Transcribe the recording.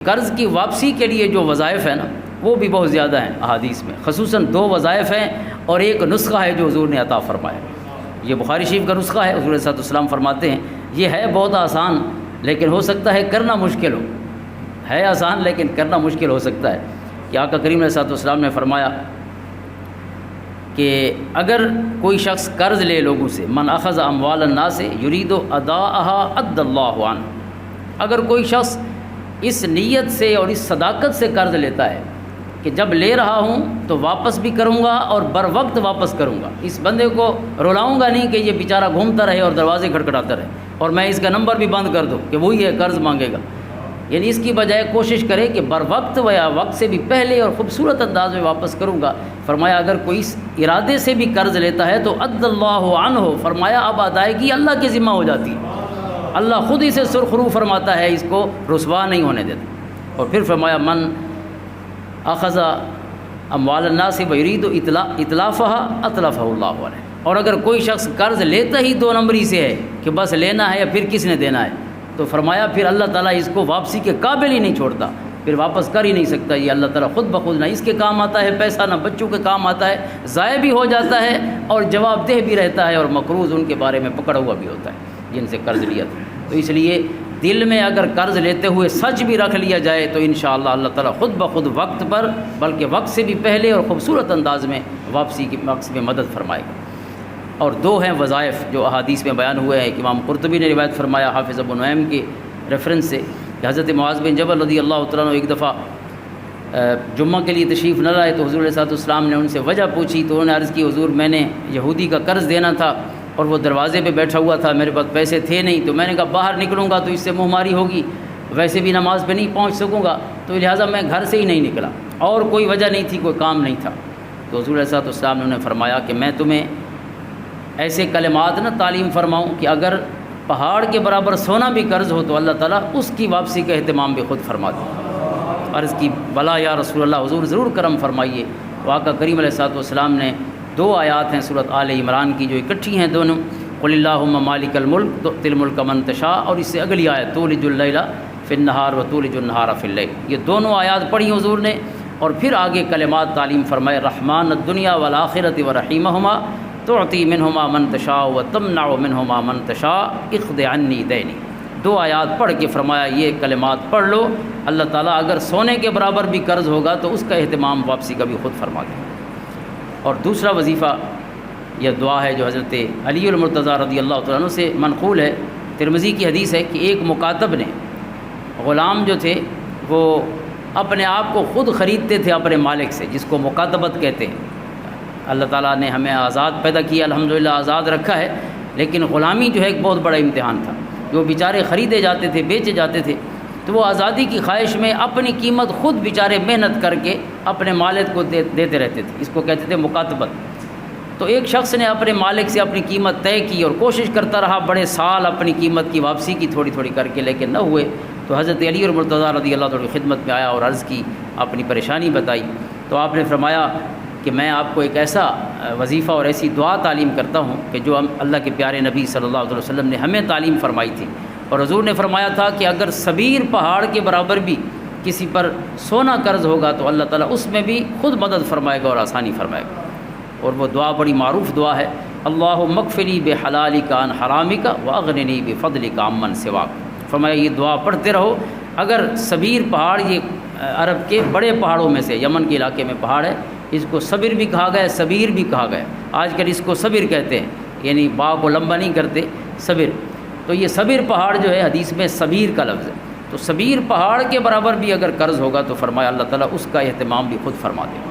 قرض کی واپسی کے لیے جو وظائف ہیں نا وہ بھی بہت زیادہ ہیں احادیث میں، خصوصاً 2 وظائف ہیں اور ایک نسخہ ہے جو حضور نے عطا فرمایا۔ یہ بخاری شریف کا نسخہ ہے، حضور صلی اللہ علیہ وسلم فرماتے ہیں یہ ہے بہت آسان لیکن ہو سکتا ہے کرنا مشکل ہو، ہے آسان لیکن کرنا مشکل ہو سکتا ہے کہ آقا کریم علیہ السلام نے فرمایا کہ اگر کوئی شخص قرض لے لوگوں سے، من اخذ اموال الناس یرید اداءها ادى الله عنه، اگر کوئی شخص اس نیت سے اور اس صداقت سے قرض لیتا ہے کہ جب لے رہا ہوں تو واپس بھی کروں گا اور بر وقت واپس کروں گا، اس بندے کو رلاؤں گا نہیں کہ یہ بیچارہ گھومتا رہے اور دروازے کھٹکھٹاتا رہے اور میں اس کا نمبر بھی بند کر دوں کہ وہی ہے قرض مانگے گا، یعنی اس کی بجائے کوشش کرے کہ بر وقت و یا وقت سے بھی پہلے اور خوبصورت انداز میں واپس کروں گا۔ فرمایا اگر کوئی اس ارادے سے بھی قرض لیتا ہے تو عد اللہ عنہ، فرمایا اب ادائیگی اللہ کے ذمہ ہو جاتی ہے، اللہ خود ہی سے سرخرو فرماتا ہے، اس کو رسوا نہیں ہونے دیتا۔ اور پھر فرمایا من اخذ اموال الناس ویرید اتلافها اتلفہ اللہ علیہ، اور اگر کوئی شخص قرض لیتا ہی 2 نمبری سے ہے کہ بس لینا ہے یا پھر کس نے دینا ہے، تو فرمایا پھر اللہ تعالیٰ اس کو واپسی کے قابل ہی نہیں چھوڑتا، پھر واپس کر ہی نہیں سکتا، یہ اللہ تعالیٰ خود بخود نہ اس کے کام آتا ہے پیسہ، نہ بچوں کے کام آتا ہے، ضائع بھی ہو جاتا ہے اور جواب دہ بھی رہتا ہے اور مقروض ان کے بارے میں پکڑا ہوا بھی ہوتا ہے جن سے قرض لیا تھا۔ تو اس لیے دل میں اگر قرض لیتے ہوئے سچ بھی رکھ لیا جائے تو انشاءاللہ اللہ تعالیٰ خود بخود وقت پر بلکہ وقت سے بھی پہلے اور خوبصورت انداز میں واپسی کی مقصد میں مدد فرمائے گا۔ اور 2 ہیں وظائف جو احادیث میں بیان ہوئے ہیں، امام قرطبی نے روایت فرمایا حافظ ابو نعیم کے ریفرنس سے کہ حضرت معاذ بن جبل رضی اللہ تعالیٰ عنہ ایک دفعہ جمعہ کے لیے تشریف نہ لائے تو حضور علیہ السلام نے ان سے وجہ پوچھی تو انہوں نے عرض کی حضور میں نے یہودی کا قرض دینا تھا اور وہ دروازے پہ بیٹھا ہوا تھا، میرے پاس پیسے تھے نہیں، تو میں نے کہا باہر نکلوں گا تو اس سے منہ ماری ہوگی، ویسے بھی نماز پہ نہیں پہنچ سکوں گا، تو لہٰذا میں گھر سے ہی نہیں نکلا اور کوئی وجہ نہیں تھی، کوئی کام نہیں تھا۔ تو حضور علیہ السلام نے انہیں فرمایا کہ میں تمہیں ایسے کلمات نہ تعلیم فرماؤں کہ اگر پہاڑ کے برابر سونا بھی قرض ہو تو اللہ تعالیٰ اس کی واپسی کا اہتمام بھی خود فرما دے۔ عرض کی بلا یا رسول اللہ، حضور ضرور کرم فرمائیے۔ آقا کریم علیہ السلام نے 2 آیات ہیں سورۃ آل عمران کی جو اکٹھی ہیں دونوں، قل اللہم مالک الملک تؤتی الملک من تشاء، اور اس سے اگلی آیت تولج اللیل فی النہار وتولج النہار فی اللیل، یہ دونوں آیات پڑھی حضور نے اور پھر آگے کلمات تعلیم فرمائے، رحمان الدنیا والآخرۃ ورحیمہما تعطی منہما من تشاء وتمنع منہما من تشاء اقض عنی دینی۔ 2 آیات پڑھ کے فرمایا یہ کلمات پڑھ لو، اللہ تعالیٰ اگر سونے کے برابر بھی قرض ہوگا تو اس کا اہتمام واپسی کا بھی خود فرما دے۔ اور دوسرا وظیفہ یہ دعا ہے جو حضرت علی المرتضیٰ رضی اللہ تعالیٰ عنہ سے منقول ہے، ترمذی کی حدیث ہے کہ ایک مکاتب نے، غلام جو تھے وہ اپنے آپ کو خود خریدتے تھے اپنے مالک سے، جس کو مکاتبت کہتے ہیں۔ اللہ تعالیٰ نے ہمیں آزاد پیدا کیا، الحمدللہ آزاد رکھا ہے، لیکن غلامی جو ہے ایک بہت بڑا امتحان تھا، جو بیچارے خریدے جاتے تھے، بیچے جاتے تھے، تو وہ آزادی کی خواہش میں اپنی قیمت خود بیچارے محنت کر کے اپنے مالک کو دیتے رہتے تھے، اس کو کہتے تھے مکاتبت۔ تو ایک شخص نے اپنے مالک سے اپنی قیمت طے کی اور کوشش کرتا رہا بڑے سال اپنی قیمت کی واپسی کی تھوڑی تھوڑی کر کے، لیکن نہ ہوئے، تو حضرت علی المرتضیٰ رضی اللہ عنہ کی خدمت میں آیا اور عرض کی، اپنی پریشانی بتائی، تو آپ نے فرمایا کہ میں آپ کو ایک ایسا وظیفہ اور ایسی دعا تعلیم کرتا ہوں کہ جو اللہ کے پیارے نبی صلی اللہ علیہ وسلم نے ہمیں تعلیم فرمائی تھی، اور حضور نے فرمایا تھا کہ اگر صبیر پہاڑ کے برابر بھی کسی پر سونا قرض ہوگا تو اللہ تعالیٰ اس میں بھی خود مدد فرمائے گا اور آسانی فرمائے گا۔ اور وہ دعا بڑی معروف دعا ہے، اللہم اکفنی بحلالک عن حرامک واغننی بفضلک عمن سواک۔ فرمایا یہ دعا پڑھتے رہو، اگر صبیر پہاڑ، یہ عرب کے بڑے پہاڑوں میں سے یمن کے علاقے میں پہاڑ ہے، اس کو صبر بھی کہا گیا ہے، صبیر بھی کہا گیا ہے، آج کل اس کو صبر کہتے ہیں، یعنی با کو لمبا نہیں کرتے، صبر۔ تو یہ صبر پہاڑ جو ہے حدیث میں صبیر کا لفظ ہے، تو صبیر پہاڑ کے برابر بھی اگر قرض ہوگا تو فرمایا اللہ تعالیٰ اس کا اہتمام بھی خود فرما دے۔